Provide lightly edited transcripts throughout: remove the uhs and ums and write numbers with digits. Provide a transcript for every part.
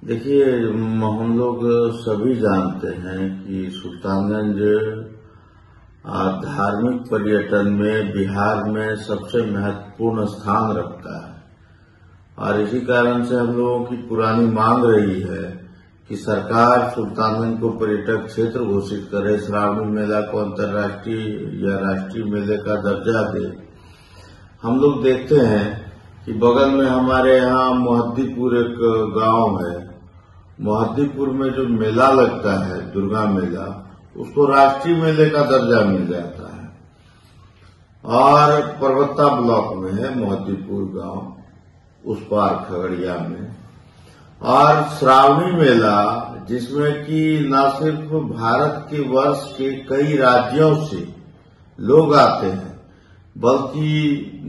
देखिए, हम लोग सभी जानते हैं कि सुल्तानगंज धार्मिक पर्यटन में बिहार में सबसे महत्वपूर्ण स्थान रखता है और इसी कारण से हम लोगों की पुरानी मांग रही है कि सरकार सुल्तानगंज को पर्यटक क्षेत्र घोषित करे, श्रावणी मेला को अंतर्राष्ट्रीय या राष्ट्रीय मेले का दर्जा दे। हम लोग देखते हैं कि बगल में हमारे यहाँ मोहद्दीपुर एक गांव है। मोहद्दीपुर में जो मेला लगता है, दुर्गा मेला, उसको राष्ट्रीय मेले का दर्जा मिल जाता है और परबत्ता ब्लॉक में है मोहद्दीपुर गांव, उस पार खगड़िया में। और श्रावणी मेला, जिसमें कि न सिर्फ भारत के वर्ष के कई राज्यों से लोग आते हैं, बल्कि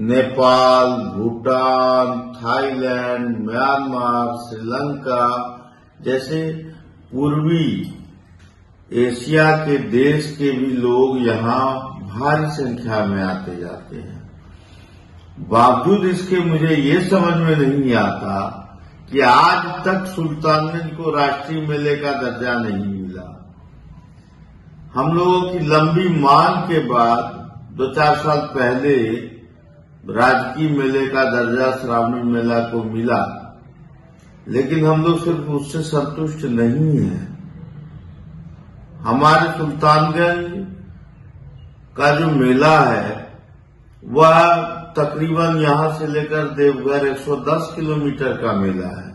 नेपाल, भूटान, थाईलैंड, म्यांमार, श्रीलंका जैसे पूर्वी एशिया के देश के भी लोग यहाँ भारी संख्या में आते जाते हैं। बावजूद इसके मुझे ये समझ में नहीं आता कि आज तक सुल्तानगंज को राष्ट्रीय मेले का दर्जा नहीं मिला। हम लोगों की लंबी मांग के बाद 2-4 साल पहले राजकीय मेले का दर्जा श्रावणी मेला को मिला, लेकिन हम लोग सिर्फ उससे संतुष्ट नहीं हैं। हमारे सुल्तानगंज का जो मेला है वह तकरीबन यहां से लेकर देवघर 110 किलोमीटर का मेला है।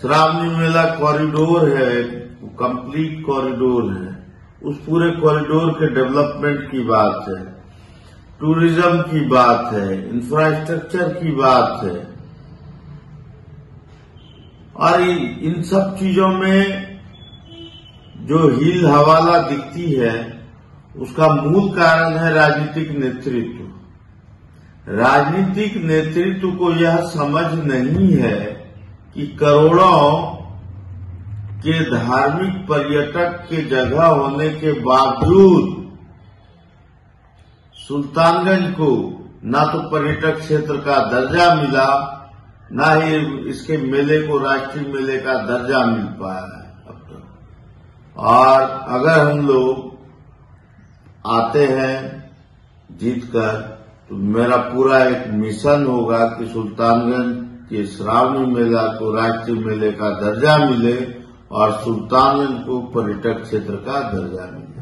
श्रावणी मेला कॉरिडोर है, कंप्लीट कॉरिडोर है। उस पूरे कॉरिडोर के डेवलपमेंट की बात है, टूरिज्म की बात है, इंफ्रास्ट्रक्चर की बात है और इन सब चीजों में जो हील हवाला दिखती है उसका मूल कारण है राजनीतिक नेतृत्व। राजनीतिक नेतृत्व को यह समझ नहीं है कि करोड़ों के धार्मिक पर्यटक के जगह होने के बावजूद सुल्तानगंज को न तो पर्यटक क्षेत्र का दर्जा मिला, न ही इसके मेले को राष्ट्रीय मेले का दर्जा मिल पाया है अब तक। और अगर हम लोग आते हैं जीतकर, तो मेरा पूरा एक मिशन होगा कि सुल्तानगंज के श्रावणी मेला को राष्ट्रीय मेले का दर्जा मिले और सुल्तानगंज को पर्यटक क्षेत्र का दर्जा मिले।